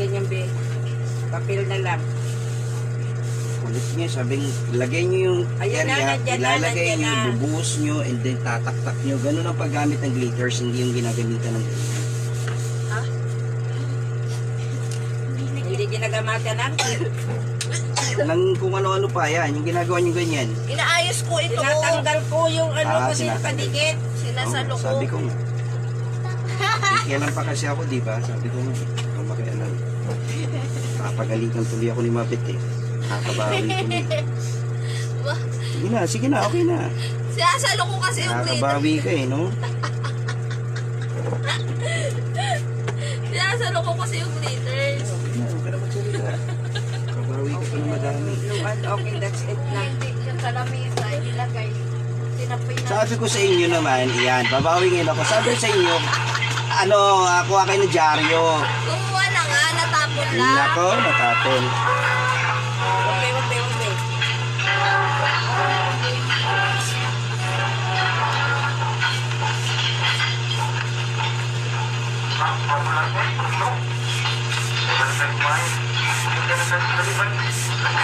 ganyan be. Papel na lang. Ulit niya, sabing lagay niyo yung Ayun na, area, nandyan na, ilalagay nandyan niyo, na. bubuhos niyo, and then tataktak niyo. Ganun ang paggamit ng glitters, hindi yung ginagamitan ng glitters. Hindi ginagamatan ng Nang kung ano-ano pa yan, yung ginagawa niyo ganyan. Inaayos ko ito. tinatanggal ko yung ano kasi tinatanggal. panikit. Sinasalo ko. Sabi ko nga. Kailan pa kasi ako, di ba? Sabi ko nga, kung makialam. Papagalitan tuloy ako ni Mabit eh. Kakabawi tuloy. Sige na, okay na. Sinasalo ko kasi yung glitter. Kakabawi ka eh, no? Sinasalo ko kasi yung glitters. Huwag ka na magsalita. Kakabawi ka pa na madami. Okay, that's it na. Hindi yung kalamisa, ilagay. Tinapay na. Sabi ko sa inyo naman, iyan, babawingin ako. Sabi ko sa inyo, kuha kayo ng dyaryo. Kumuha na nga, natapon lang. Nako, natapon. Okay, okay, okay.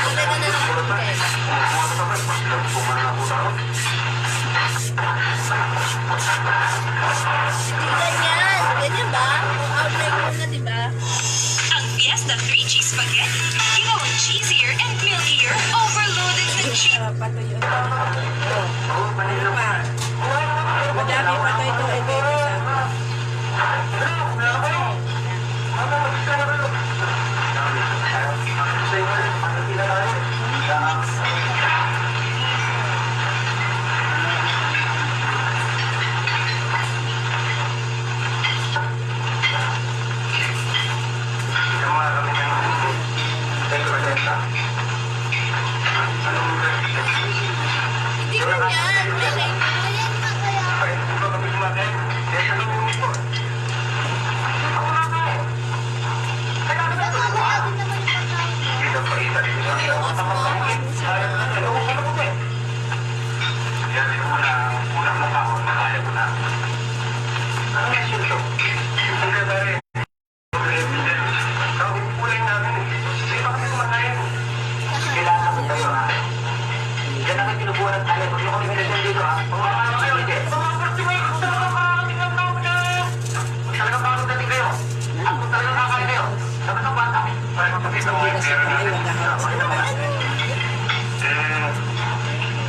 Kulay ka na lang po. Ganyan. Ganyan ba? Outline mo na, di ba? Ang Fiesta 3 Cheese Spaghetti. Ginawang cheesier and milkier, overloaded with cheese. Patuyo. Oh, ano pa? Madami pa to ito. Ito, ito. Hindi ganyan. Ganyan. Hindi kasi kamay, maghaharap sa kamay.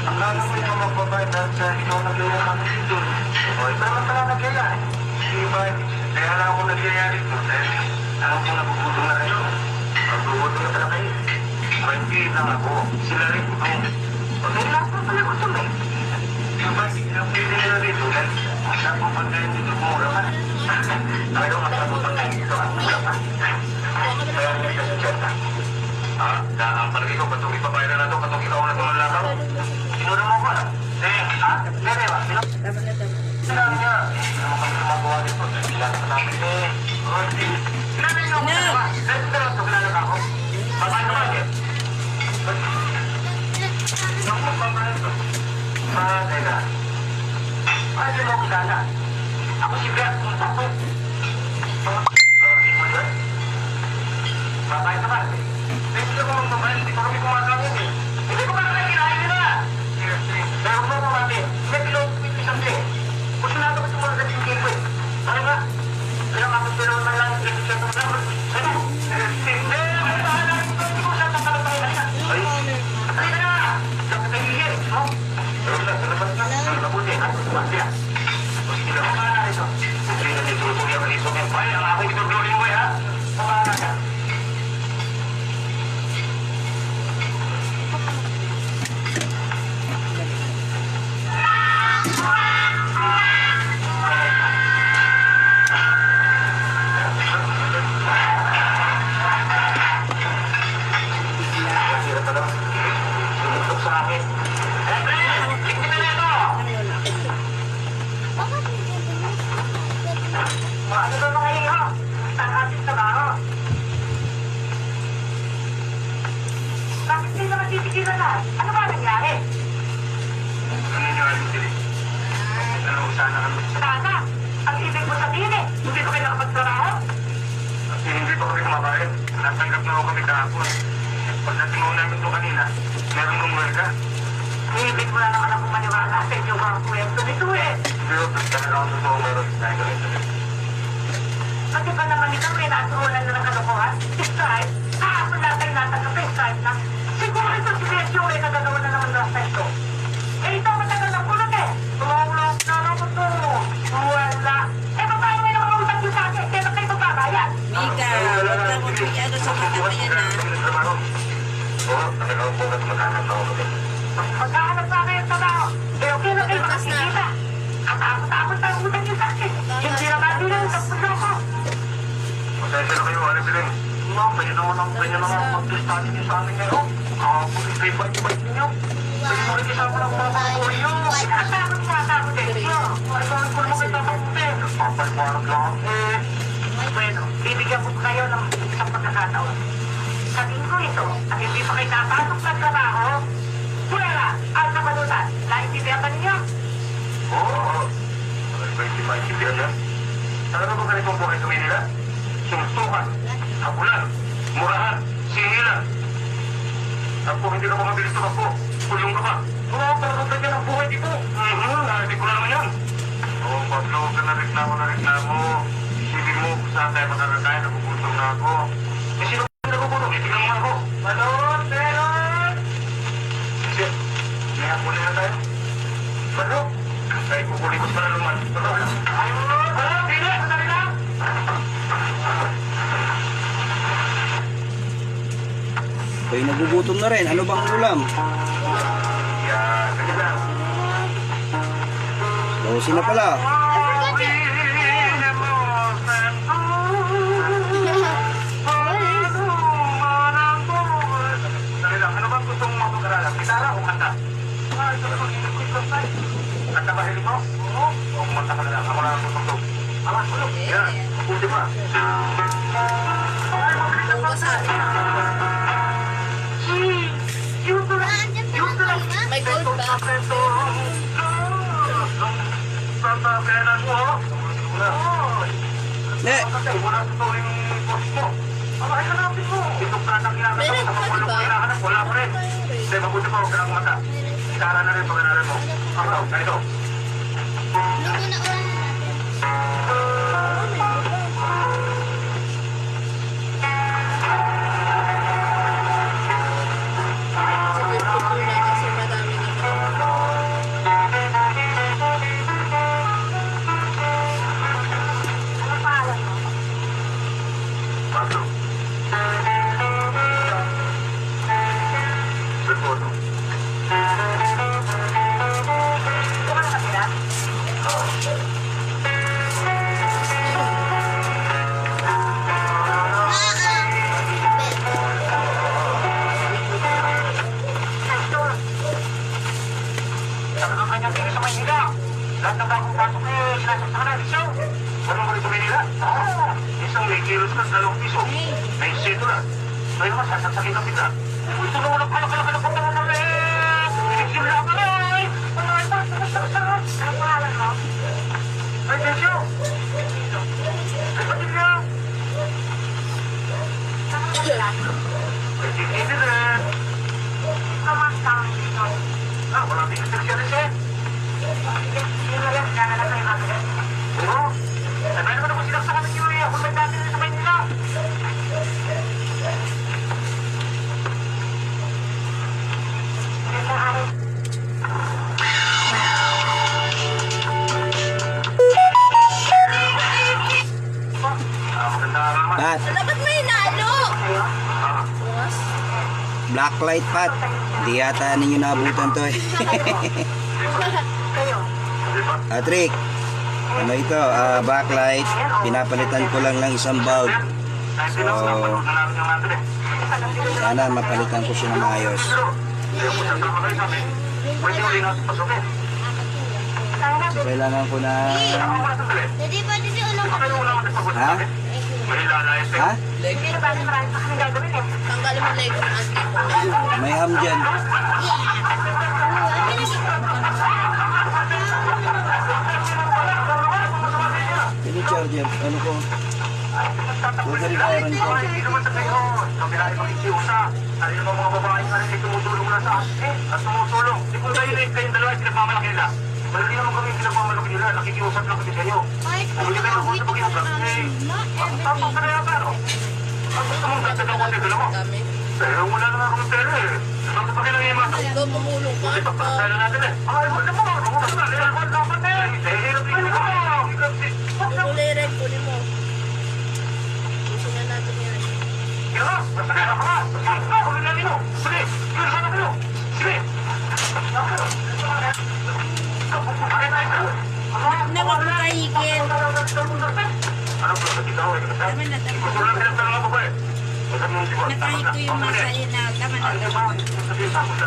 Ang lalo mo yung magbabayad dahil sa ikaw nagyaya kami dito. O, ito naman pala nagyaya eh. Di ba, kaya lang ako nagyaya dito dahil alam ko nagugutom na kayo. Nagugutom na pala kayo. Hindi lang ako. Sila rin ako. O, dahil lahat na pala ko ito eh. Di ba, hindi lang pwede nila dito dahil alam ko pagkain dito mura ka. Talagang masarap pagkain dito at mura pa. Kaya hindi ka sa ang palagi ko, patong ipapayaran na ito, patong ikaw na tulong lang ako. Sinura mo ko na. Dere ba? Tama na, tama. Sinabi niya. Hindi naman kami gumagawa dito. Kailangan pa namin Rodney. Sinabi niyo ako na ba? Dahil ito lang ito, kilala ka ako. Paano naman eh? Sino ko magpapayaran ito? Teka. Paano mo kilala? Ako si Bert, kung tapo. Rodney mo yun? Babae naman eh. Hindi ko magbabayad, hindi ko kami kumakain eh. Hindi ko kami kinain nila. Pero kung kumati, may pinag-tweet isang day. Kung sinado ko itong mga gating game eh. Ano nga? Kaya makapiro naman lang yung gating chat ng number. Ano? Hindi, magpahala ito. Hindi ko saan tayo tayo na. Ay, halika na! Dapat tayo hihir, no? Pero sa labas na, sa mabuti, at kumati ah. Kung hindi na kumana ito, kung hindi na nito yung kalisok yung pay, ang ako ito glory mo ha? Kumana ka. Ano ba mga iho? Ang ating trabaho. Bakit hindi naman titigilan na? Ano ba nangyari? Ano nangyari, Siri? Ano sana kami? Sana! Ang ibig mo sabihin eh, hindi ko kayo nakapagtrabaho? Hindi pa kami kumakain. natanggap na ako kami kahapon. Pagdating mo namin ito kanina, meron number ka. Ibig mo na naman akong maniwala sa inyo mga kwento nito eh. Pero talaga akong totoo meron sa gawin. Kasi pa naman ikaw may nasuulan na ng kalokohan? Stripe? Kahapon lang tayo natanggap yung Stripe na. Siguro ito si Sergio ay nagagawa na naman last time to. Eh ito matagal na pulot eh. Tulong na lang ito. Wala. Eh paano may naman utang yung sa akin? Kaya kayo babayad. Mika, huwag kang magpiyado sa mata mo yan ha. Oo, talagang po at maghanap na ako kami. Maghanap na kayo sa tao. Eh okay na kayo makikita. Katakot-takot na utang yung sa akin. Hindi na natin lang sa puso ko. Pasensya na kayo, ano bilin? Kaya naman ang mag-testanin niyo sa amin ngayon. Kahapon, ibait-ibait niyo. Pwede mo rin isama ng mga kakuyo. Kasama din niyo. Maragawin ko naman kayo tapakutin. Papalparag lang eh. Bueno, bibigyan ko kayo ng isang pagkakataon. Sabihin ko ito, at hindi pa kayo napasok sa trabaho, wala, ang nakalutan. Naintindihan ba ninyo? Oo. Ano ba yung maintindihan yan? Talaga ba ganitong buhay sa Manila? Sumustukan, hapulan, murahan, singilan. At kung hindi ka pa mabilis tumakbo, kulong ka pa. Oo, talagang ganyan ang buhay dito. Narinig ko na naman yan. Oo, Pablo, huwag ka na reklamo. Isipin mo kung saan tayo magkakakain, nagugutom na ako. Eh, sino ba nagugutom? Itignan mo ako. Balon! Meron! Kasi, may hapulin na tayo. Balon! Tayo kukulit ko sa naluman. Balon! Balon! Pili! Sandali lang! Kayo nagugutom na rin. Ano bang ulam? Yan, ganyan lang. Dosi na pala. Ano bang gusto mong mapag-aralan? Gitara o kanta? Kanta ba hiling mo? Oo. O kumanta ka na lang. Ako na ang gusto ko. Ama, tulog. Yan. Puti pa. Kung sabi may gold ba? Kailan mo? Eh, Kasi wala sa tuwing post mo. Abay ka natin mo. Itong platang ginagawa Meron sa pa, mga diba? kailangan wala pa rin. Hindi, mabuti pa huwag ka lang mata. Itara na rin pag-anaran mo. Ako, ganito. Sige, pupula kasi madami na. Ano pangalan mo? Pablo. Berbono. Ito ka na kapila? Oo. Talagang kanyang tingin sa Maynila. Lahat ng bagong pasok eh, sinasakta ka na, Liso. Walang mo rin sa Maynila? Oo. Isang may kilos ka, 2 piso. May seto na. Ngayon naman, sasaksakin ka bigla. Uy, tulungan ang kalak-kalak ng pagkakas na rin. Pinigsimla ka na, ay. Ay, sarap. Ano pangalan mo? Ay, Liso. Ay, Padilla. Ay, Tikini rin. Kamastang dito. Ah, wala din kasi siya rin siya. Yun na lang, kaya na tayo natin. Oo. Sabay naman ako sinaksa kami niyo eh. Ako may dati rin sa Maynila. Maganda araw naman. Pat, Dapat may nalo. Ah, blacklight Pat. Hindi yata ninyo naabutan to eh. di ba? Patrick, ano ito? Backlight. Pinapalitan ko lang ng isang bulb. Kahit sino, napanood na namin yung natin eh. Sana mapalitan ko siya ng maayos. Kaya kung sasama kayo sa amin, pwede uli natin pasukin. So, kailangan ko na... Ako muna sandali. Jadi pa dito ulang Baka kayo una natin pag-usap Ha? natin. May lalayas kayo. Ha? Tanggalin mo leg ng auntie mo. May ham dyan. Pini charger. Ano ko? Magaling ka rin ko. Hindi naman sa kayo. Kami na makikiusa. Ano yung mga babae nga rin tumutulong na sa akin at tumutulong. Di kung kayo rin kayong dalawa pinagmamalaki nila. Well, hindi naman kami pinagmamalaki nila. Nakikiusap lang kami sa inyo. Kung hindi kayo nakuha sa pag-iusap, ang tapang ka na yata, no? Ang gusto mong dagdagan ko sa dalawa. Dami. Pero wala na akong pera eh. Bakit pa kailangan yung mato? Ikaw mamulong ka. Kasi pagpapasala natin eh. Ay, wala mo. Wala dapat eh. Hirap din ko. Kulirin, kunin mo. Gusto na natin yan. Kaya, masakaya ka ba? Sige, huli na nino. Sige, yun sana kayo. Sige. Na wag mo kahigin. Ano ba sa ikaw eh? Tama na, tama Gusto lang pinagdala nga ba ba eh? Nakahig ko yung masaya na. Tama na, tama na.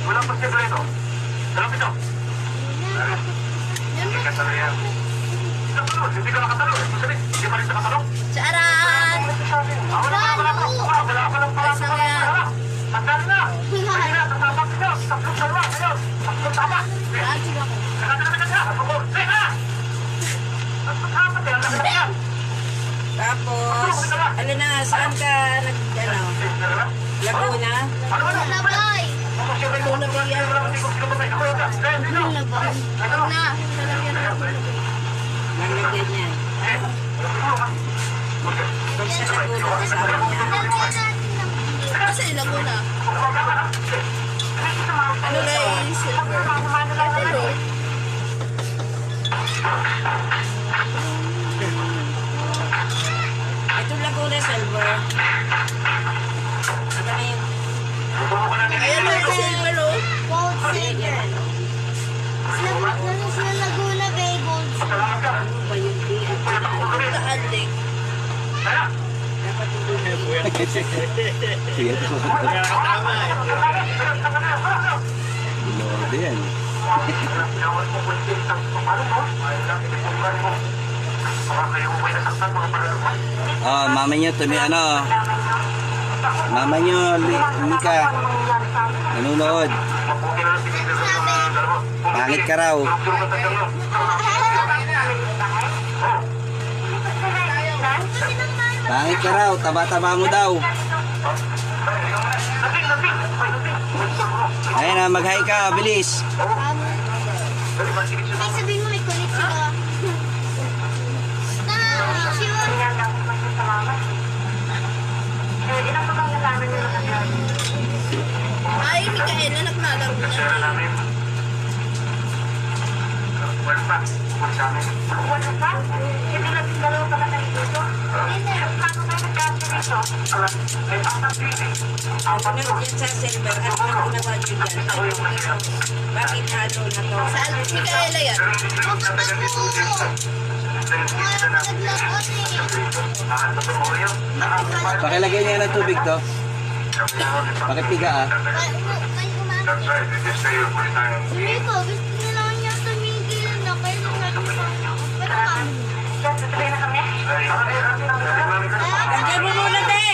Wala pa siya ito. Sarap ito. Hindi ka sanay yan. Hindi ka nakatalo. Hindi pa rin sa katalo. Charan! Wala pa lang pala. Ayos na yan. Tandaan na. Hindi na, tatapag nyo. Tatlong dalawa. Ngayon, tatlong tama. Ragin ako. Nakatalaga ka. Teka! Tatlong tama. Nakatalaga ka. Tapos, ano na, saan ka nag, ano, Laguna? Labay! Ito na ba yan? Labay. Huwag na. Nalagyan na ako. Nalagyan niya. Huwag sa Laguna, sabi niya. Kasi Laguna. Ano na yung silver? Ano? Ito Laguna Silver. Ito na yung Ayan na yung silver, oh. Gold silver. Nasa sila Laguna Bay, gold silver. ano ba yung di? Kaandik. Dapat yung Sige, ito. Lorde yan. Oh, mama niyo, mama niyo, Mika, nanonood. Pangit ka raw. Pangit ka raw, taba-taba mo daw. Ayun na, mag-hi ka, bilis. Ay, sabihin mo may kulit sila. Ay, Mikaela, naglalaro na. Ano dyan sa silver? Ano ang ginawa nyo dyan? Bakit halo na to? Saan? Mikaela yan. Pakilagay niya ng tubig to. Pakipiga ah. That's right, they just stay here for time. Sabi ko, gusto nila niya tumigil na kayo nung Lagyan mo muna, te!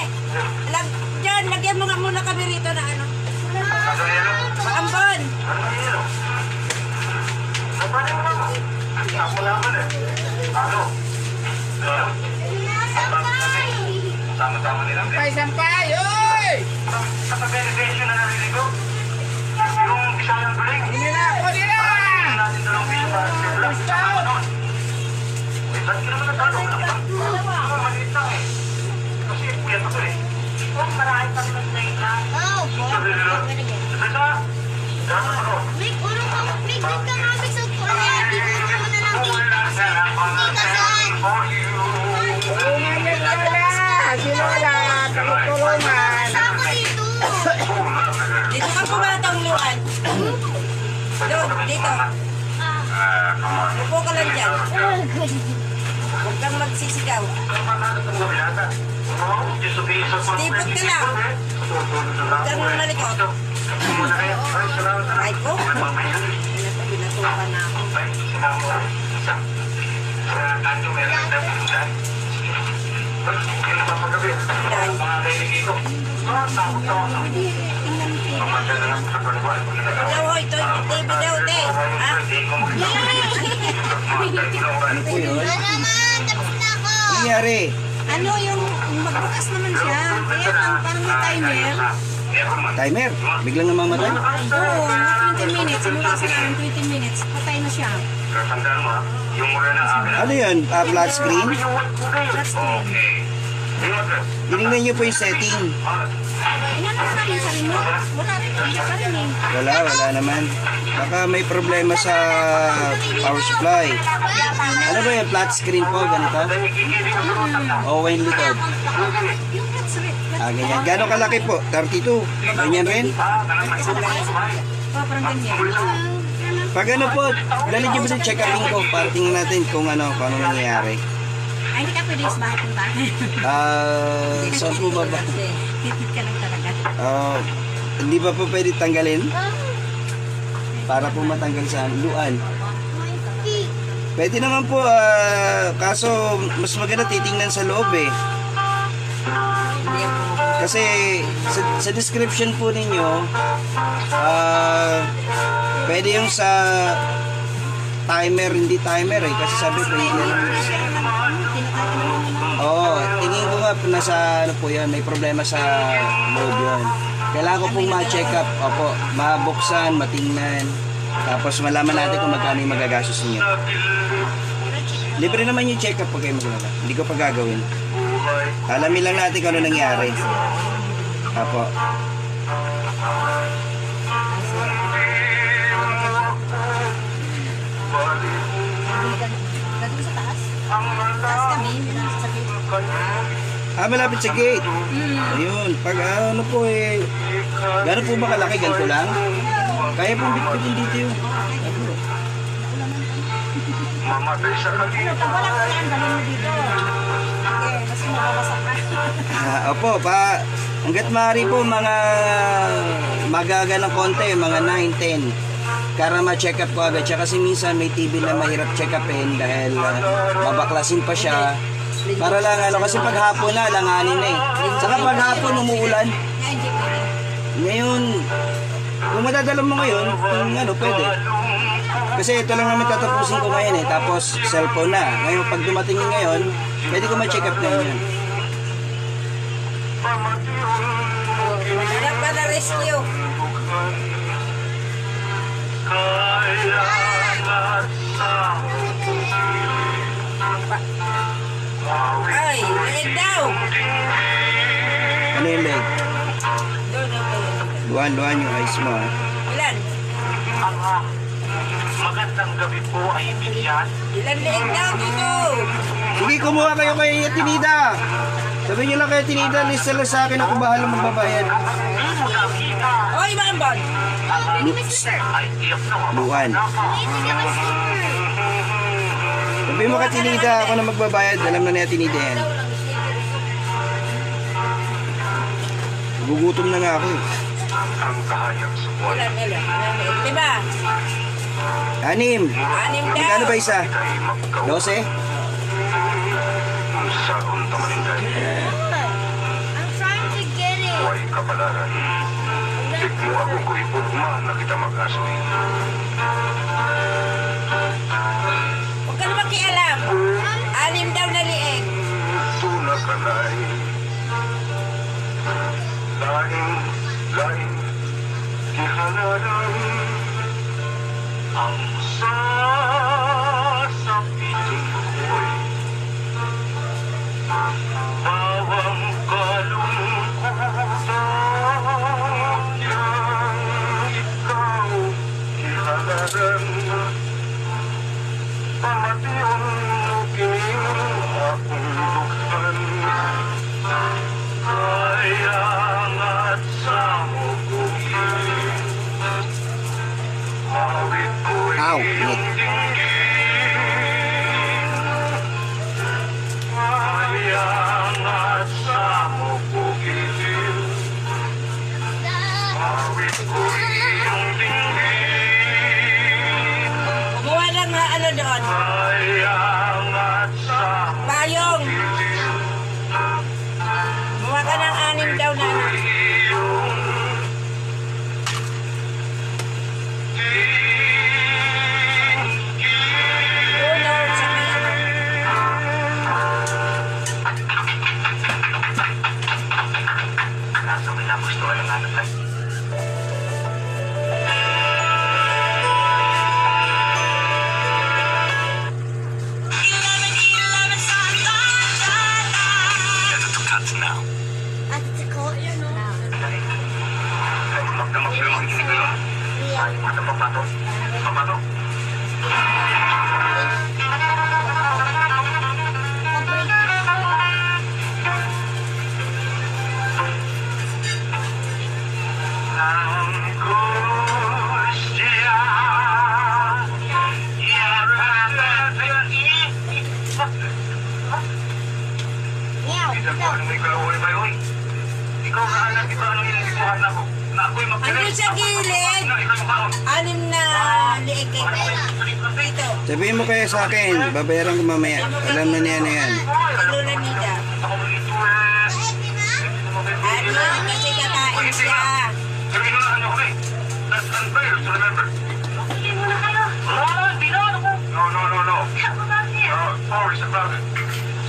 Diyan, lagyan mo nga muna kami rito na ano. Maambon! Sama-sama nila. Sampay! Oy! Sa pag-renovation na narinig ko, yung isa ng galing. Hindi na! Hindi na! Natin dalawang piso para sa vlog. Sama nun. Ba't ka naman natalo? Maliit lang eh. Kasi puyat ako eh. Marami pa naman na yun lang. Oh, boy. Isa? Gano'n ako? Mick, urong ka. Mick, Mick ka nga, Mick. Sa kuya, tiguro mo na lang, Mick. Hindi ka saan. Saan ko dito? Dito ka pumatangluan. Doon, dito. Upo ka lang dyan. Huwag kang magsisigaw. Stipot ka lang. Huwag kang malikot. Ay ko. Binatukan na ako. Daw, hoy, ito, TV daw, te. Ha? Ano po yun? Ano naman? Tapos na ako. nangyari? Ano yung magbukas naman siya. Kaya lang, parang may timer. Timer? Biglang namamatay? Oo, 20 minutes. Simula sa namin, 20 minutes. Patay na siya. Tandaan mo ha, yung mula ng akin. Ano yun? Flat screen? Flat screen. Tinignan niyo po yung setting. Inano na namin sa remote. Wala rin. Hindi pa rin eh. Wala naman. Baka may problema sa power supply. Ano ba yung flat screen po? Ganito? O yung likod? Yung flat screen. Ganyan. Gano'ng kalaki po? 32? Ganyan rin? Parang ganyan. Pag ano po, dali niyo ba sa check-upin ko para tingnan natin kung ano nangyayari. Ay, hindi ka pwede sa bahay punta. Saan po ba ba? Titit ka lang talaga. Hindi ba po pwede tanggalin? Para po matanggal sa luan. Pwede naman po, kaso mas maganda titingnan sa loob eh. Kasi sa description po ninyo, pwede yung sa timer, hindi timer eh. Kasi sabi ko, hindi lang. Oo, tingin ko nga nasa ano po yan, may problema sa loob yun. Kailangan ko pong ma-check up, opo, mabuksan, matingnan. Tapos malaman natin kung magkano yung magagastos niyo. Libre naman yung check up pag kayo maglala. Hindi ko pa gagawin. Alamin lang natin kung ano nangyari. Opo. Dito sa taas. Taas kami. Malapit sa gate. Ayun, pag ano po eh, gano'n po ba kalaki? Ganito lang? Kaya pong bitbitin dito yun. Mamatay sa kanila. Wala ko yan. Dalhin mo dito. Okay, mas mabawasak ka. Opo, hanggat maaari po mga magaga ng konti, mga 9, 10. Para ma-check up ko agad siya kasi minsan may TB na mahirap check upin dahil babaklasin pa siya. Para lang ano, kasi pag hapon na, langanin na eh. Saka pag hapon umuulan. Ngayon, kung madadala mo ngayon, kung ano, pwede. Kasi ito lang naman tatapusin ko ngayon eh, tapos cellphone na. Ngayon, pag dumating yun ngayon, pwede ko ma-check up na yun. Wala pa na rescue. Ay, leg daw. Ano yung leg? Doon. Luhan yung eyes mo ha. Ilan? Magandang gabi po ay bigyan. Ilan leg daw dito? Sige, kumuha kayo kay Tinida. Sabihin nyo lang kay Tinida, lista lang sa akin ako bahala magbabayad. Oy, mga bon. Luhan. Sabihin mo kay Tinida, ako na magbabayad. Alam na niya Tinida yan. Gugutom na nga ako eh. Ang kahayang suwan Ilan? Diba? 6. 6 daw. Magkano ba isa? ay magkaw 12? sa untamalintay. I'm trying to get it. Huwag kapalaran. Tigmo ako ko'y ugma na kita mag-asoy. Huwag ka na makialam. 6 daw na lieg. Tuna ka na'y laing kihalalan ang sasapitin ko'y bawang kalungkutan niyang ikaw kihalalan pinsan ko, ano may kalawin ba yun? Ikaw na alam, ito anong inagituhan na ako. Na ako'y magkilit. Andun sa gilid. Na ikaw yung kaon. 6 na liig kay Dito. Sabihin mo kaya sa akin, babayaran ko mamaya. Alam na niya na yan. Lula nida. Ako mag-ituwes. Ano, kasi kakain siya. Pero inunahan niyo kami. That's unfair, so remember. Sige muna kayo. No, no. Ako bakit? 4 is a crowded.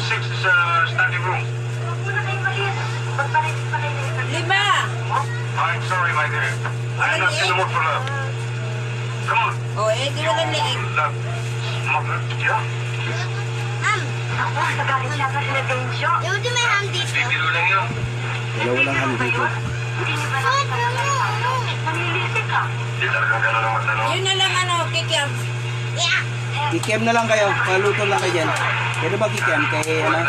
6 is a standing room. Huwag muna kayo maliit. Magpalitin pa kayo ng 5. I'm sorry, my dear. I'm not in the mood for love. Come on. O, eh, di wala liig. Love. Mother, yeah. Ma'am, ako, nagalit siya sa sinatensyo. Yung di may ham dito. Bibiro lang yun. Walang ham dito. Hindi niyo ba nakita? Nanilisik ka. Hindi talaga gano'n ang matanong. Yun na lang ano, kikiam. Yeah. Kikiam na lang kayo. Paluto lang kayo dyan. Pwede ba kikiam? Kay ano?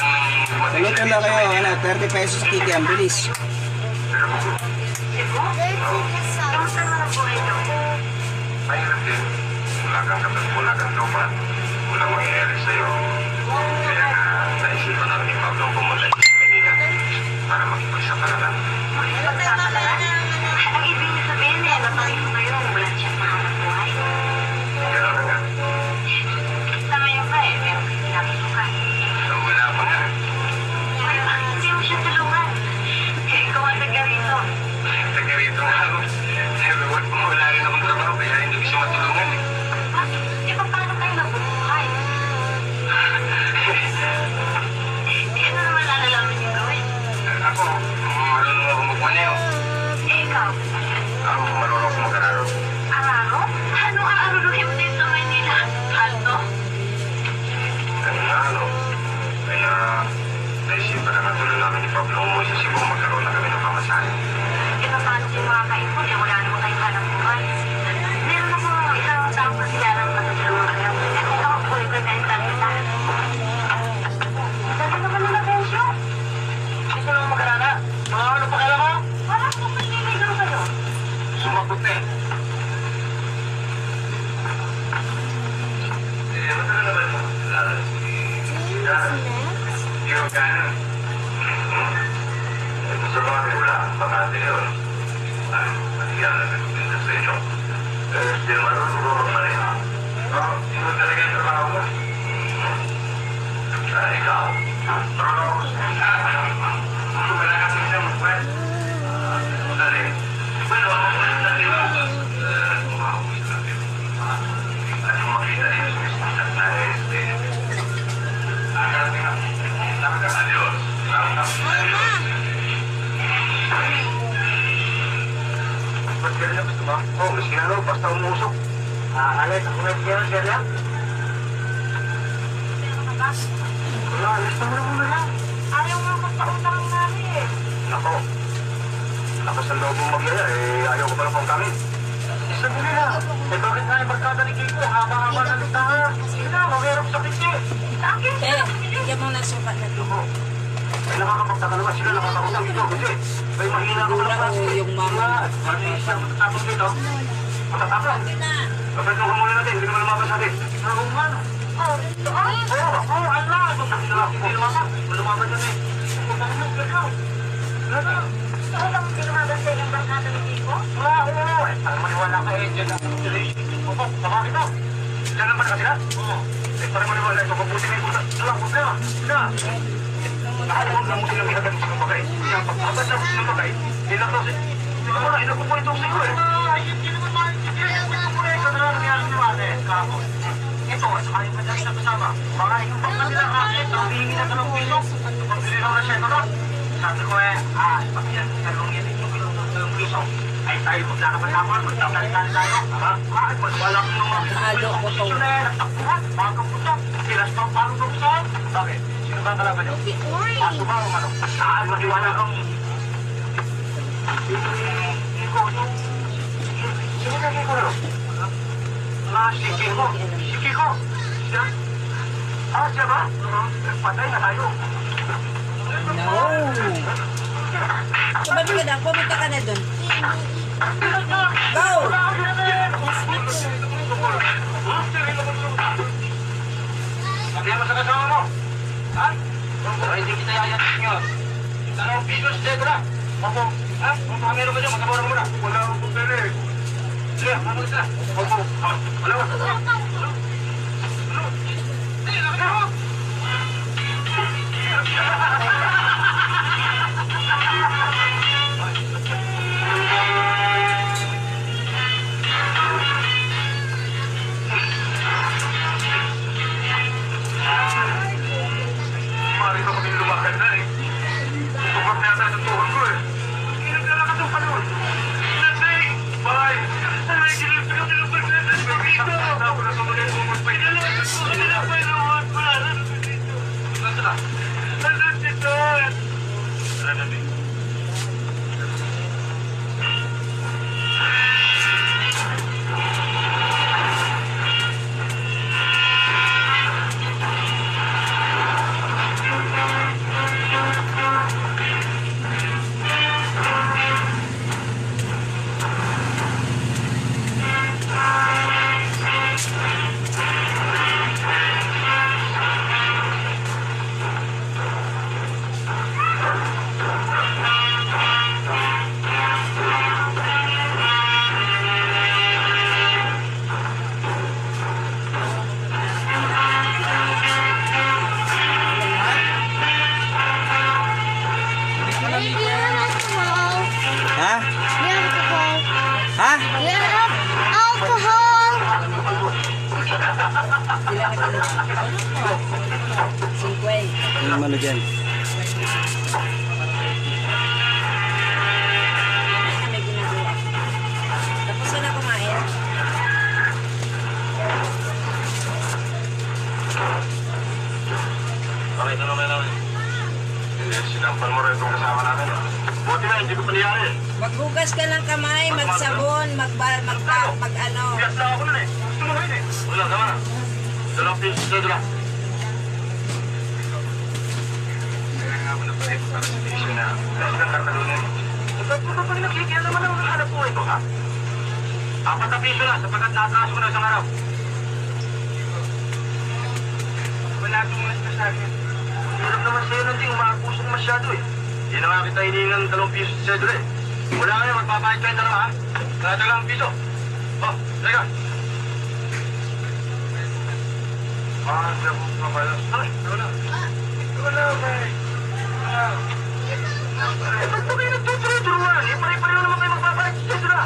Paluto lang kayo. Ano, 30 pesos sa kikiam. Bilis. Kamusta naman ang buhay niyo? Mahirap din. Wala kang kapag, wala kang lupa. Walang mangyayari sa'yo. Kaya nga, naisipan namin ni Pablo pumunta dito sa Manila para makipagsapalaran. Ang ibig niyo sabihin eh, napangit mo ngayon, wala siyang mahanap buhay. Gano'n na nga. Sa ngayon ba eh, meron kasi nakasukan. Wala pa nga. Ay, bakit hindi mo siya tulungan? Eh, ikaw ang taga rito. Taga rito nga ako. Wala rin akong trabaho kaya hindi ko siya matulungan eh. Bakit? Eh, paano kayo nabubuhay? Eh, ano naman alalaman niyo gawin? Ako, marunong ako magmaneho. Eh, ikaw? Ako, marunong ako mag-araro. Araro? Ano ang aruruhin mo dito sa Manila? Alto? Ano? Kaya, naisipan na natuloy namin ni Pablo umuwi sa Cebu magkaroon na kami ng pamasahe. Eh, paano yung mga kaipon? Eh, wala naman kayong hanap buhay. Meron ako isang taong kasiyalang matutulungan kayo. Eh, kung ako, buhay ko na yung talita. Dali naman nila, Bensyo. Gusto lang mag-arara. Mga ano pa kailan mo? Wala akong magliligaw kayo. Sumagot na eh. Matagal naman mo. Yung gano'n. Ito sa mga wala. Bakante yun. Ay, matigal na nagpinta sa inyo. Hindi naman marunong maneho. Yun talaga yung trabaho mo. Ikaw. Marunong. Wala kasi siya magpwet. Dali. Bueno, dali mo. Umahuli sa atin. At kung makita niyo sa isang na Adios. Ba't ganyan ang gusto mo? Oo, miski ano, basta umusok. Alis, ako nag-ganyan ganyan. Wala, alis na muna lang. Ayaw nga magpautang namin eh. Nako. Lakas ang loob mong magyaya, eh ayaw ko pala pang kami. Sabi nila, eh bakit nga yung barkada ni Kiko, haba-haba na listahan. Sige na, mawirap sa kisi. Sa akin, Eh, bigyan mo na suka na dito. Ako, ay nakakapagtaka naman sila nakakausap dito kasi may mahina ako Siguro sa ako yung mama. Mali siya matatapos dito. Matatapos. Kapag nung muna natin, hindi naman lumabas natin. Oo nga. oh, doon. Oo, ala. Hindi lumabas. Lumabas yun eh. Oo lang, hindi lumabas sa ilang barkada ni Kiko. Oo. Ang maniwala ka eh, dyan ang relation. Opo, sama kita. Diyan naman ka sila? Oo. Eh, para maniwala ito, kaputi may puta. Alam, huwag na. Sila. Nakalaman lang mo silang ihagad sa kapagay. Kaya pagkakabad na sa kapagay, ilang daw siya. Ito mo na, inakupo ito sa iyo eh. Hindi naman maintindihan. Inakupo na ito na nangyari ni Mate. Kahapon. Ito, at saka yung kanyang kasama. Mga ikumpang na sila kakit, ang hihingi na dalawang piso. Pagpili lang na siya ito na. Sabi ko eh, pagyan, dalawang yan yung dalawang piso. Ay tayo maglakapan-lapan, magtatalikan tayo. Bakit? Wala kong mga Halo ko to. Ito na eh, nagtakbuhan, mga kaputok. Tilas pang parang kaputok. Bakit? Sino ba ang kalaban niyo? Aso ba o ano? Saan matiwala kang... Kiko, sino ka Kiko no? Si Kiko. Si Kiko. Siya? Siya ba? Patay na tayo. No. Tumabi ka na, pumunta ka na dun. Go! Sabihan mo sa kasama mo. Ha? Ay, hindi kita yayatin nyo. Dalawang pisos, Degra. Opo. Ha? Opo, meron ka dyan, magkabora mo muna. Wala akong pupili. Sige, mamagis na. Opo. Wala ka. Sige, lakad ako. Marito kami lumakad na eh. Tupag na yata sa tuhod ko eh. Kinaglalakad ang palun. Nasay! Bye! Ay, kinaglalakad ang palun. Nasay! Ako na sumunod bumot pa. Kinaglalakad ko. Kinaglalakad na uwan. Wala na. Nasaan na? Nasaan dito? Wala na din. Ha? Ha? Ano naman na dyan? May ginagawa. Tapos na kumain. Okay, ito naman namin. Sinampal mo rin itong kasama namin. Buti na, hindi ko paniyari. Maghugas ka ng kamay, magsabon, mag-ano. Biyas lang ako nun eh. Gusto mo rin eh. Wala, tama na. Dalawang pisos na dala. Kaya nga ako na pala ito para sa piso na. Kasi ng kartalunan. Ba't mo pa nakikita naman ang hanap buhay ko, ha? 4 na piso na, sapagkat naatraso ko na isang araw. Wala tumulas na sa akin. Hirap naman sa'yo nang di umakapusok masyado eh. Hindi na nga kita hiningan 2 piso sa sedula eh. Wala kayo, magpapahit kayo dalawa ha? Sa 2 piso. Oh, teka. Siya po pa pala. Ay, wala. Wala, bay. Eh, ba't ba kayo nagtuturo-turuan? Eh, pare-pareho naman kayo magpapahit sa sedula.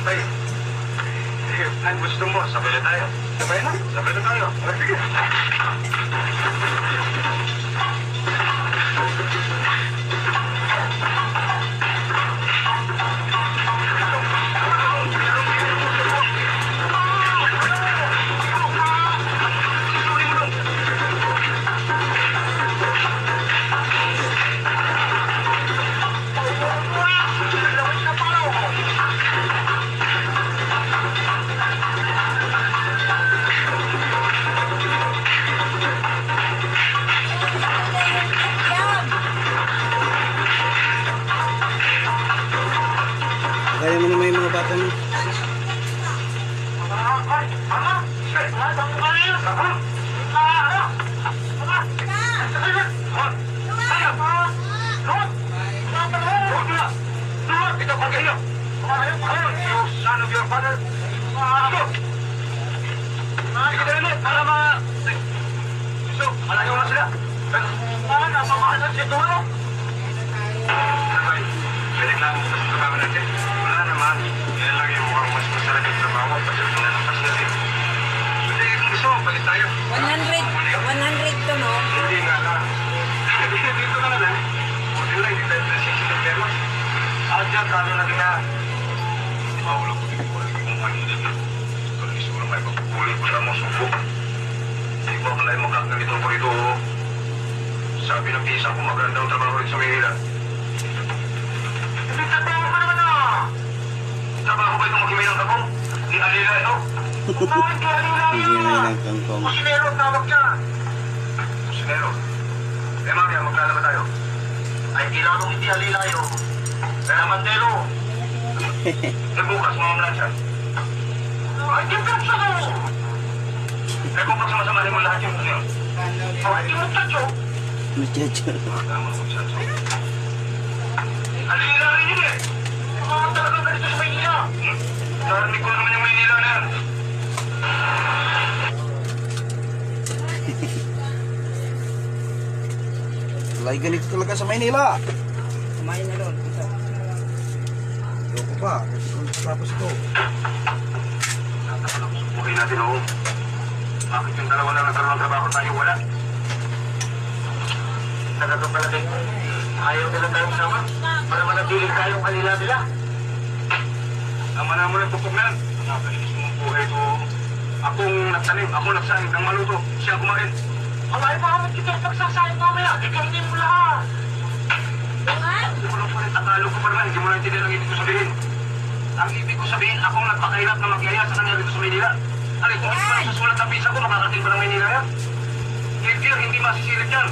Bay. Ang gusto mo, sabay na tayo. Sabay na? Sabay na tayo. Sige. Kaya mo naman yung mga bata mo. Wala naman. Yan lang yung mukhang mas masarap yung trabaho. Pasok na ng pasyente. Hindi, kung gusto mo, palit tayo. 100 to, no? Hindi nga ka. Dito ka na lang. Buti lang, hindi tayo nasisip ng perma. At dyan, kano na kina. Maulo ko din po. Hindi mo kanyo dito. Kalau isuro may pagpupuli ko sa mga suko. Hindi ko ako lang magkakagito ko ito. Sabi ng pinsan ko, maganda ang trabaho rin sa Manila. Hindi trabaho ka naman ah! Trabaho ba itong magimay ng kapong? Ni Alila ito? Bakit ka Alila Hindi yun? na ng kangkong. Kusinero ang tawag niya. Kusinero? Eh Maria, magkala ba tayo? Ay, kilalong hindi Alila yun. Kaya Mandelo. Eh bukas, mga mlansya. Ay, di ka sa ko! Eh kung pagsamasamahin mo lahat yung ano yun? Hindi mo tatyo. Muchacho. Alila rin yun eh. Mga talagang ganito sa Maynila. Narinig ko naman yung Maynila na yan. Lagi ganito talaga sa Maynila. Kumain na doon. Ito. Ayoko pa. Tapos ito. Okay natin ako. Bakit yung dalawa na nagkaroon ng trabaho tayo wala? Talagang palagay. Ayaw nila tayong sama. Para manatiling tayong kanila nila. Tama na mo ng pupok na yan. Napalinis mo ang buhay ko. Akong nagtanim, akong nagsahin ng maluto. Siya kumain. Alay pa kami kita pagsasahin mamaya. Ikaw din mo lahat. Hindi mo lang pa rin. Tagalog ko pa naman. Hindi mo lang intindihan ang ibig ko sabihin. Ang ibig ko sabihin, akong nagpakahirap na magyaya sa kanya dito sa Maynila. Alay, kung hindi pa nasusulat ang visa ko, makakating pa ng Maynila yan. Hindi masisilip yan.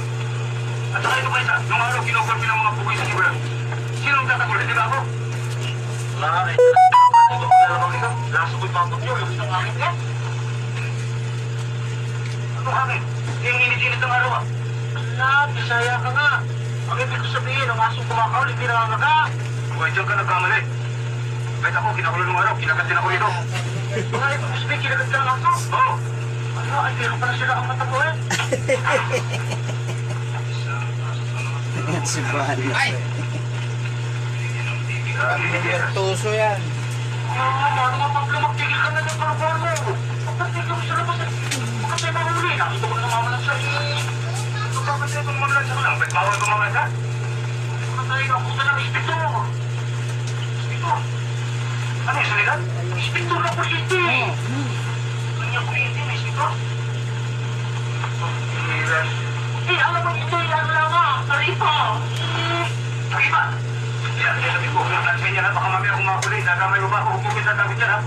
At saka ito kaisa, nung araw kinogolpi ng mga pugoy sa Sibulan. Sinong tatagol? Hindi ba ako? Wala eh. Ito ko lalabang ito. Laso ko'y pambag nyo. Yung isang hangin niya. Ano hangin? Yung init-init ng araw ah. Ala, bisaya ka nga. Ang ibig ko sabihin, ang asong kumakawal, hindi nangangaga. Huwag dyan ka nagkamali. Kahit ako, kinakulo nung araw, kinagat din ako nito. Mga ibig ko sabihin, kinagat ka ng aso? Oo. Ano, ay meron pala sila ang mata ko eh. Si Bani. Ay! Tuso yan. Ano nga pag lumagtigil ka na ng parapor mo? Pagpatigil mo sa labas eh. Kasi mahuli na. Ito ko na namamalan sa iyo. Pagkakasya itong mamalan sa kulang. Ba't bawal kumamalan ka? Pagkakasya ako sa ng inspektor. Inspektor? Ano yung salitan? Inspektor na kuryente. Kanya kuryente na inspektor? Pagkiras. Eh, alam mo ito yung ano lang ah. Taripa. Taripa? Yan, sabi ko, kung tansin niya na, baka mamaya kung makakuli, dadamay mo ba ako, hukumin sa dami dyan, ha?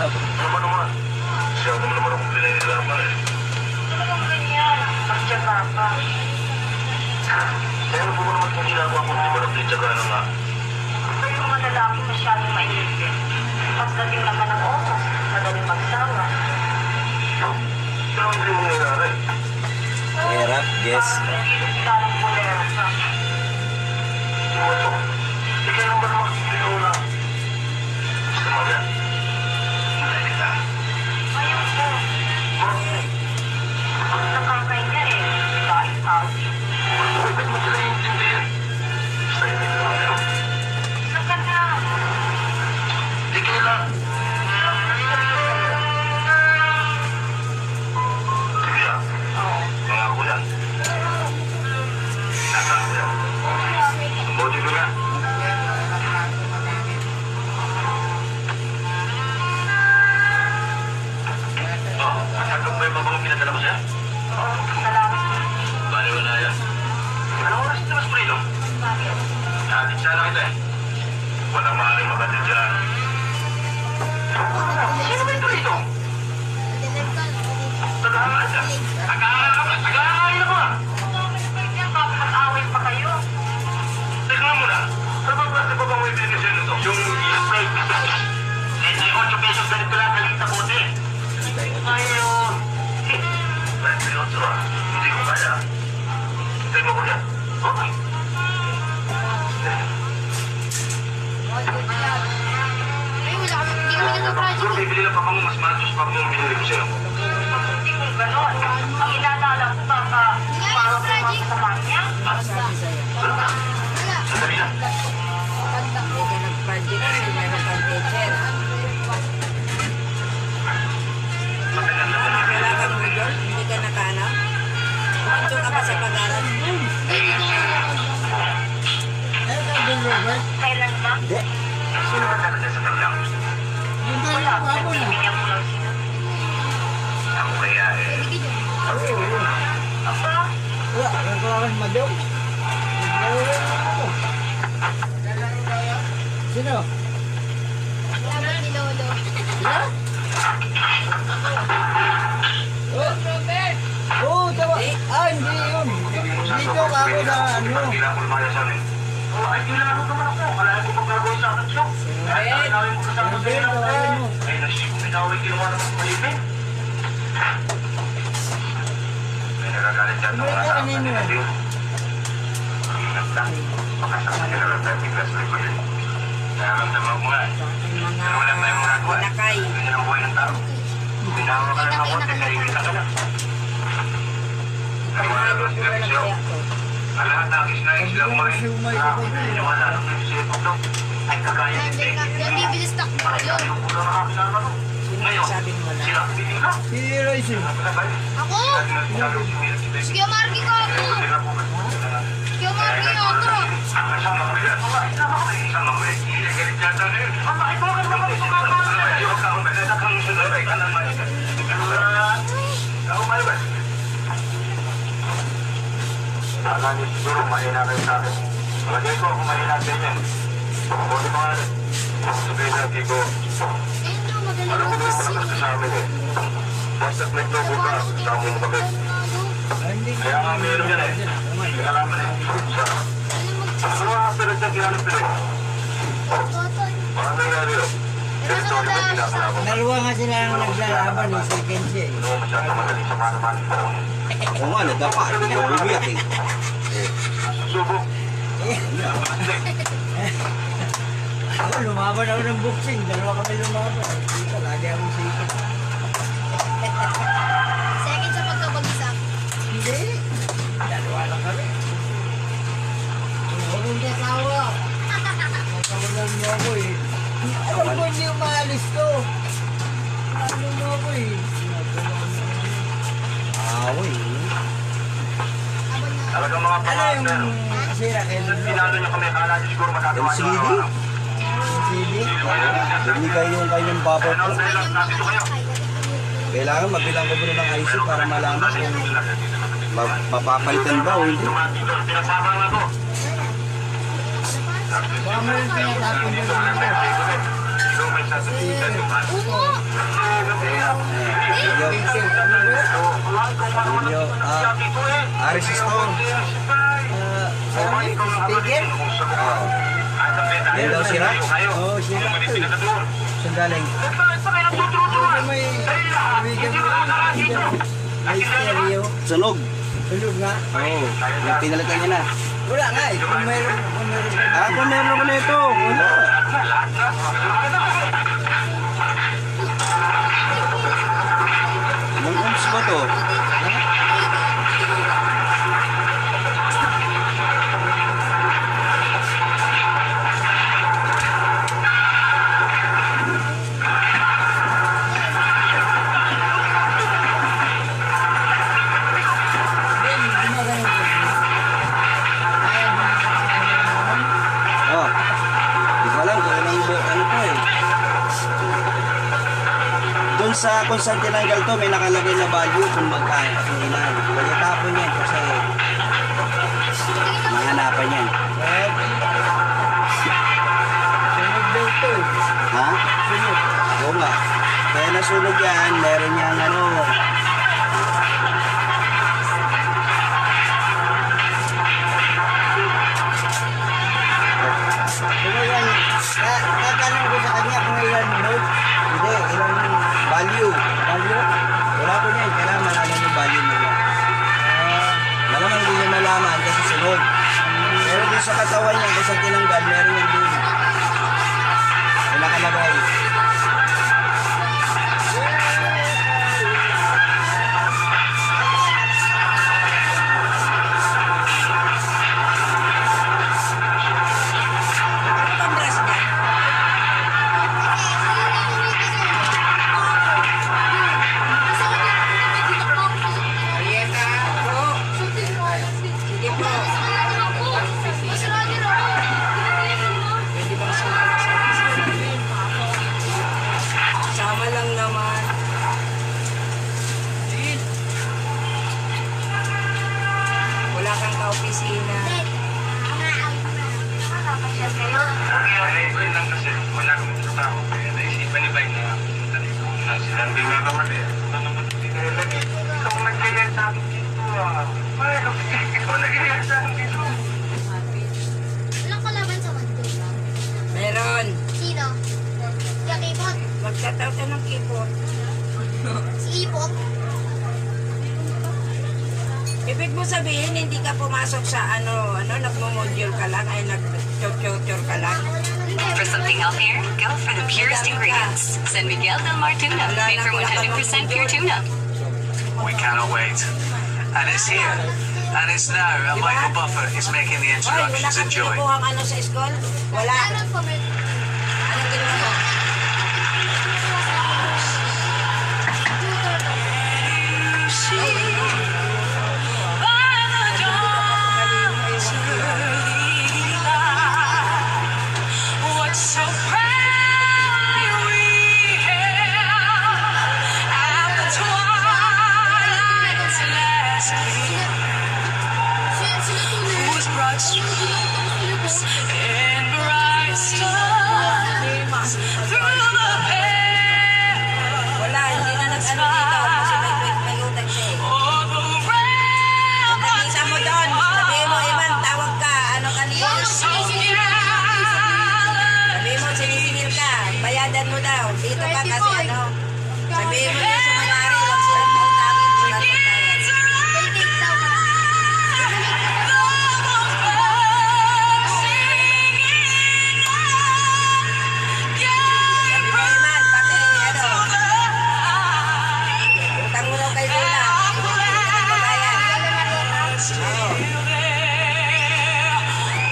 Ano ba naman? Siya mo naman akong pinahirapan eh. Ano bang ganyan? Magtyaga pa. Kaya ano po mo naman kung ginagawa ko, di ba nagtitsaga na nga? Kayo mga lalaki masyadong mainipin. Pagdating naman ng oras, madaling magsawa. Pero hindi mo nangyayari. Hirap, guess. Hindi sila ng bolero sa Ito. Hindi kayo naman naman ikaw na. Gusto mo yan? Hindi kita. Ayaw ko. Ang nakakay niya eh. Dahil sabi. Bakit mo sila intindihin? Sa'yo na ito lang yun. Saka na. Hindi kailan. Sige ah. Mga ko yan. Nasaan ko yan? Mabuti ko nga. Oh, masagap ba yung babang pinadala mo siya? Oo, salamat. Bali wala yan. Anong oras ito mas prilo? Bakit? Natin sana kita eh. Walang maaaring makatid dyan. Sino ba ito rito? Tagahangan siya. Tagahangan ako ah. Mag-away pa kayo. Teka nga muna. Ano ba klase pa bang may beneficyo nito? Yung Sprite. 38 pesos ganito lang kalita bote. Ayun. 38 ah. Hindi ko kaya. Hintay mo ko yan. Okay. Siguro bibili lang pa kamo mas matos pa kung binili ko sa'yo. Hindi kung gano'n. Ang inaalala ko baka para pumasok sa kanya. Sandali lang. Hindi ka nag-project kasi meron kang teacher. Matagal na ba namin? Kailangan mo doon, hindi ka nakaano. Kumancho ka pa sa pag-aral. Kailan ba? Sino ba talaga sa kanyang? Wala. Nagbibigyan ko lang sila. Ako kaya eh. Aba, Sino? Oh, tawa. Ah, hindi yun. Dito ako sa ano. Hindi na ako lumaya sa amin. Ay, kilalo naman ako. Kalahin ko pag gagawin sa akin siya. Ay, kinawin mo sa akin sa'yo lang. Ay, nasip ko kinawin ginawa naman sa malibin. May nagagalit yan ng mga tao na nilaliw. Ingat lang. Makasama nila lang tayo biglas na ito yun. Nararamdaman mo nga. Pero wala tayong magagawa. Pinakay. Ganyan ang buhay ng tao. Binawa ka lang ng konti, naiwita ka lang. Ay, wala naman sila rin siya. Ang lahat ng isnais lang mo rin. Wala nang nagsipag daw. Ay, kagaya ni Peggy. Bibilis na ko Ay, yun. tayo ko lang nakakilala no. Ngayon, sila ang bibig na. Si Royce. Ako? Sige, Marky ko ako. Sige, Marky ko ako. Akala niyo siguro mahina kayo sa akin. Malagay ko kung mahina sa inyo. Buti pa nga rin. Sabihin natin ko, Ayun no, magaling alam mo mo ba yung kasi. malakas ka sa amin eh. Basta't nagtobo ka, kasama mo kami. Kaya nga meron yan eh. Kailangan eh. Ano nga pero dyan kinanong pero eh. Parang nangyari yun. Territory ba yung kinakalaban mo? Dalawa nga sila ang naglalaban ng second siya. Ano mo masyado madali sa manaman mo? Oo nga, nadapa. Hindi ako umiyak eh. Subok. Ako, lumaban ako ng boxing. Dalawa kami lumaban. Dito, lagi akong second. Second sa pagkabagsak. Hindi. Dalawa lang kami. Huwag mong kasawa. Kasawalan mo ako eh. Alam ko hindi umalis to. Ano mo ako eh. Awoy. Talagang mga Ano pangalan. yung kasira kayo? Minsan pinalo niyo kami, akala niyo siguro magagawa niyo LCD? araw-araw. CD? Hindi kayo yung kanyang bubble Ano, po. dahil nandito kayo. Kailangan mabilang ko muna ng IC para malaman kung mapapalitan ba o hindi. Pinagsama na to. Baka mo yung pinatapon mo lang ako. Yung may sasabihin yung man. Umo! Video. Aris Stone. Speaker? Oo. Yan daw sira? Oo, sira. Saan galing? Ano may bigyan mo? May stereo. Sunog. Tulog nga. Oo. Yung pinalitan niya na. Wala nga eh. Kung meron. Kung meron ko na ito. Wala. Ilang ohms ba to? Oh. Hindi ko alam kung ano to eh. Doon sa kung saan tinanggal to, may nakalagay na value kung magkano. Kung ilan. Huwag itapon yan kasi mahanapan yan. Sunog daw to eh. Ha? Sunog. Oo nga. Kaya nasunog yan, meron niyang ano. Kung ilan, tatanong ko sa kanya kung ilan note. Hindi, ilang value. Value? Wala ko niyan, kailangan malaman yung value nila. Malamang hindi niya malaman kasi sunog. Pero doon sa katawan niya, kung saan tinanggal, meron yan doon. May nakalagay. Ano bang brush niya? Arieta. Oo. Sige po. Pwede bang sumama sa akin? Sama lang naman. Wala kang ka-opisina. Wait lang kasi wala kami sa tao. Kaya naisipan ni Bay na pumunta dito. Sinabi nga naman eh. Ano naman hindi kayo lagi. Ikaw nagkaya sa akin dito ah. Ay, ikaw nagkaya sa akin dito. Ilang Magtataw ka ng keyboard. Si Ipot. Ibig mo sabihin, hindi ka pumasok sa nagmo-module ka lang, ay nag-tutor ka lang. For something healthier, go for the purest ingredients. San Miguel del Mar tuna, made from 100% pure tuna. We cannot wait. And it's here. And it's now. And Michael Buffer is making the Hoy, wala introductions. ka Enjoy. kinukuhang sa school? Wala. Ano po, may... Anong ginawa mo? So proudly we hailed at the twilight's last gleam, whose broad stripes and bright stars through the perilous Wala, hindi na nag-ano dito kasi may utang siya eh. oh, the realm Nakita mo doon, sabi mo, Ivan, tawag ka, ano kanina? so Sabi mo, sinisingil ka, bayadan mo daw, dito ka kasi ano. Sabi mo yung sumayari, huwag silang mautangin, sila magbayad. Pwede daw ka. Sabi mo, Ivan, pati ano, utang mo daw kay Lola, hindi ka magbabayad. Oo.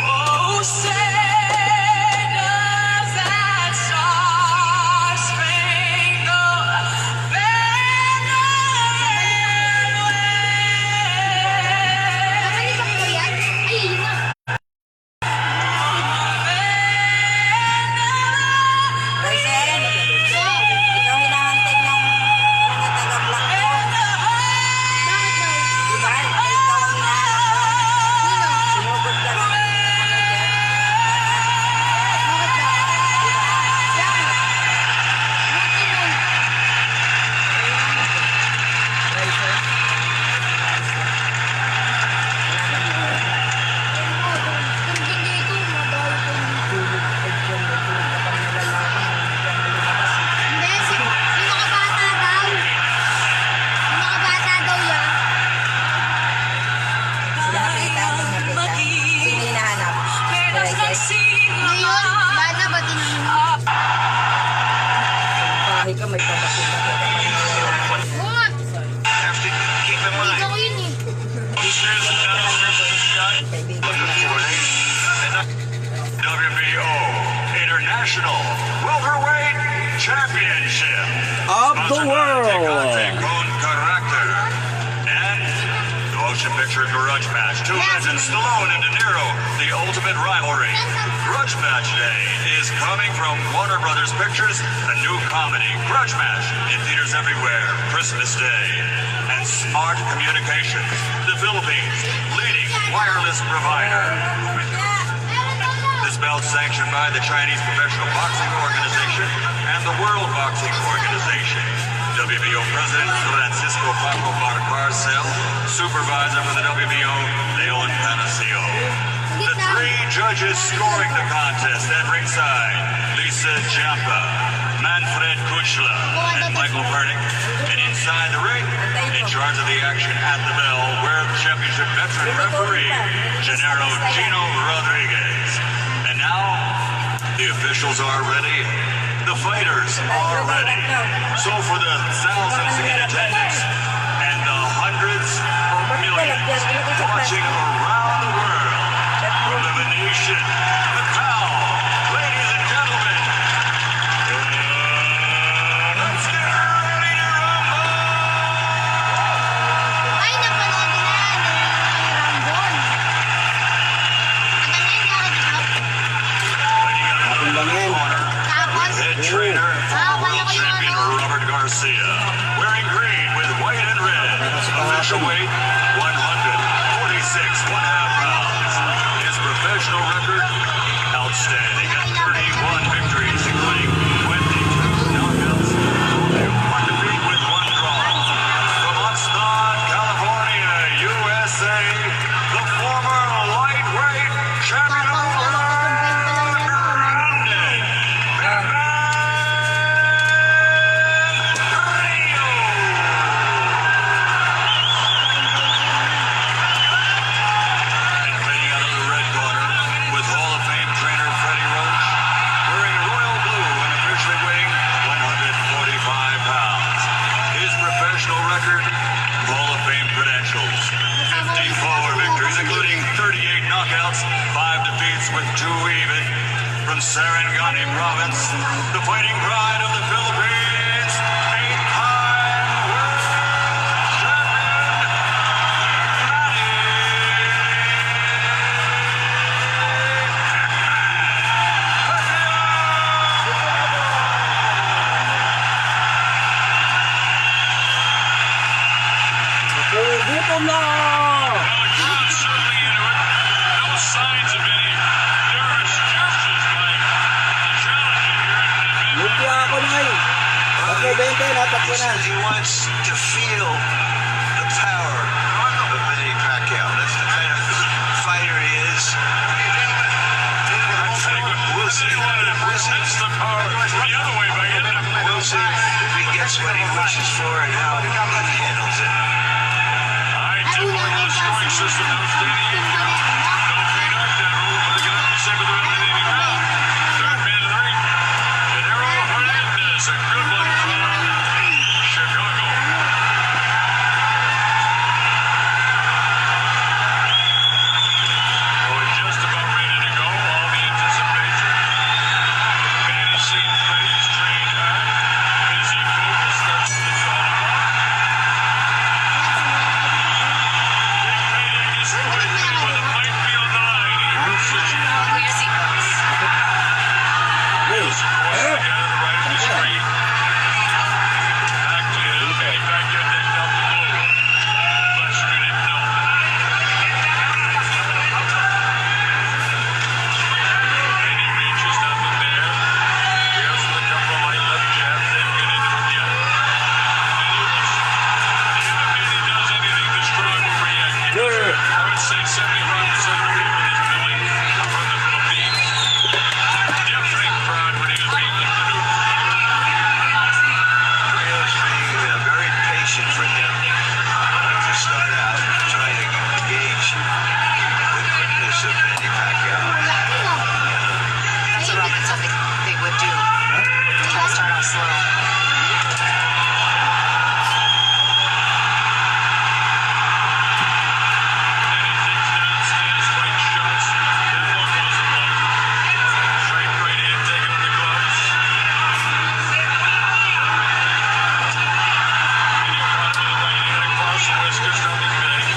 Oh, say does that star-spangled banner Nakalimutan ko yan. Ay, yun na. Raisin, ikaw hinahantay ng mga taga-block ko. Bakit daw? Diba? Ikaw ang hinahanap ko. Nino? Sinugod ka ng ano dyan. Bakit daw? Bakit? Bakit mo? Kung hindi ko, madali ko dito. Hindi, yung mga bata daw. Yung mga bata daw yan. Nakita, sino hinahanap? Raisin. Ngayon, bata ba tinanong? Bahay ka, may papakita ka pa ng lalaki. Oo nga, Have to keep in mind. ikaw yun eh. Listeners and gentlemen, Kaibigan na. WBO International Welterweight Championship Of the Sponsored by world. Tecate con Character and the motion picture Grudge Match. Two legends, Stallone and De Niro, the ultimate rivalry. Grudge Match Day is coming from Warner Brothers Pictures, a new comedy. Grudge Match in theaters everywhere, Christmas Day. And Smart Communications, the Philippines' leading wireless provider. This bout sanctioned by the Chinese Professional Boxing Organization and the World Boxing Organization. WBO President Francisco Paco Barcarcel, Supervisor for the WBO, Leon Panaccio. The three judges scoring the contest at ringside, Lisa Jampa, Manfred Kuchla, and Michael Pernick. And inside the ring, in charge of the action at the bell, World Championship veteran referee, Gennaro Gino Rodriguez. And now, the officials are ready. The fighters are ready. So for the thousands in attendance and the hundreds of millions watching around the world, Elimination Macau, ladies and gentlemen, let's get ready to rumble! Ay, napanood ko na yan. Rambon. Maganda yung nakikita. Fighting out of the Hapon lang yan. corner, Tapos, head trainer, Ah, former kaya world ko yung champion ano. Robert Garcia, wearing green with white and red. Official weight 146 1/2 pounds. His professional record outstanding at 31 victories, including 22 knockouts, only one defeat with one draw. From Oxnard, California, USA, the former lightweight champion of the world, Brandon. Two even from Sarangani province, the fighting pride of the Philippines, 8-time world champion, Gutom na! John certainly into it. No signs of any nervous gestures by the challenger here. Lumpia ako na ngayon. Okay, 20, natak ko na. He wants to feel the power of Manny Pacquiao. That's the kind of fighter he is. We'll see. That's the power the other way by hitting him. We'll see if he gets what he wishes for and how he handles it. High tempo in the scoring system, outstanding. No free knockdown rule, but they can only say with the eliminating round. Third man of the ring. Genaro Hernandez, a good one from Chicago. We're just about ready to go. All the anticipation. Manny seems ready. He's trained hard. Is he focused? That's what it's all about. Big payday is forthcoming, but it might be on the line here. Pull your seatbelts. Just crossing the other right of the street. Back to Manny Pacquiao decked out the logo. Lest you didn't know. Manny reaches nothing there. Here's the couple light left jabs. They get into it yet. Neither Manny does anything, the strong will react. I would say 75% of the people in this building are from the Philippines. Deafening crowd when he was being introduced. Rios being very patient for him to start out trying to gauge the quickness of Manny Pacquiao. That's a Roman something they would do. Try to start off slow. Then he takes down, stands, right shots. That one wasn't long. Straight right hand taken with the gloves. Manny caught him with the right hand across the whiskers, nothing big.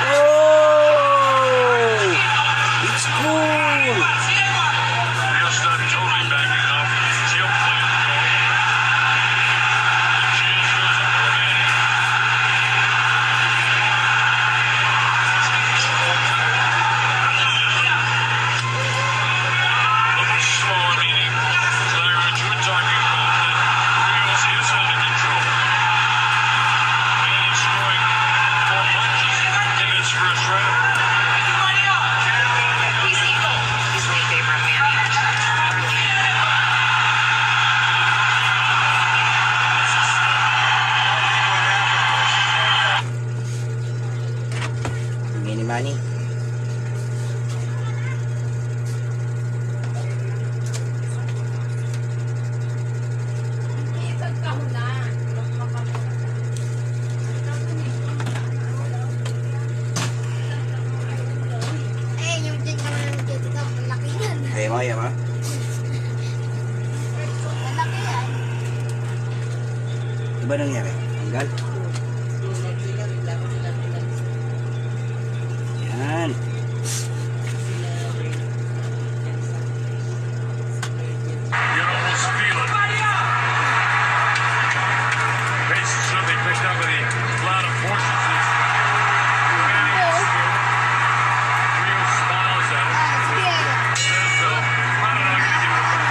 Oh! It's cool! Rios not totally backing off. He'll play the goal. The cheers goes up for Manny. A little slower, meaning Clarence, you were talking about that Rios is under control. Manny throwing 4 punches in his first round. Easy. Easily in favor of Manny. Mini money. Eh, yung dyan naman ng dyan ito, malaki yan. Kaya mo, kaya mo. Malaki yan. Ano ba nangyari? Tanggal? Yan. You can almost feel it. Pace is certainly picked up with the cloud of forces. Manny is scared. Rio smiles at him. Sige. Says, I don't know, I'm gonna give it back.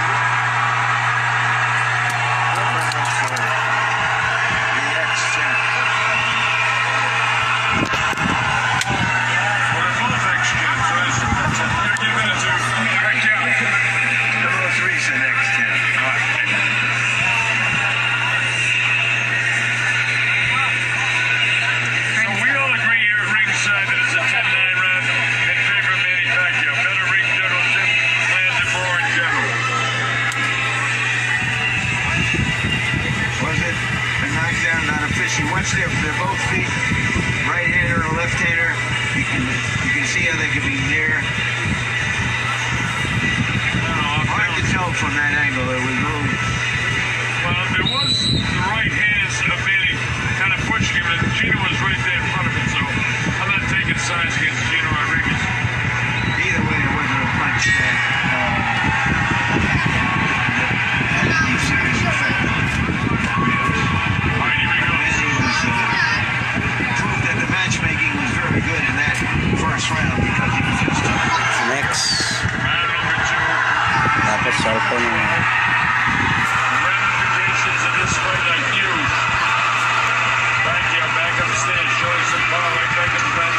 The ex-champion. they're both feet, right-hander and left-hander. You can see how they can be near. Hard to tell from that angle. There was room. Well, there was the right hands maybe kind of pushing him, and Gino was right there in front of him, so I'm not taking sides against Gino Rodriguez. Either way, it wasn't a punch that had any serious effect on him. All right, here we go. And it was proved that the matchmaking was very good in that first round because he was just Next. Round number 2. Tapos cellphone na. Ramifications of this fight are huge. Thank you. Back upstairs, showing some power right back in the back.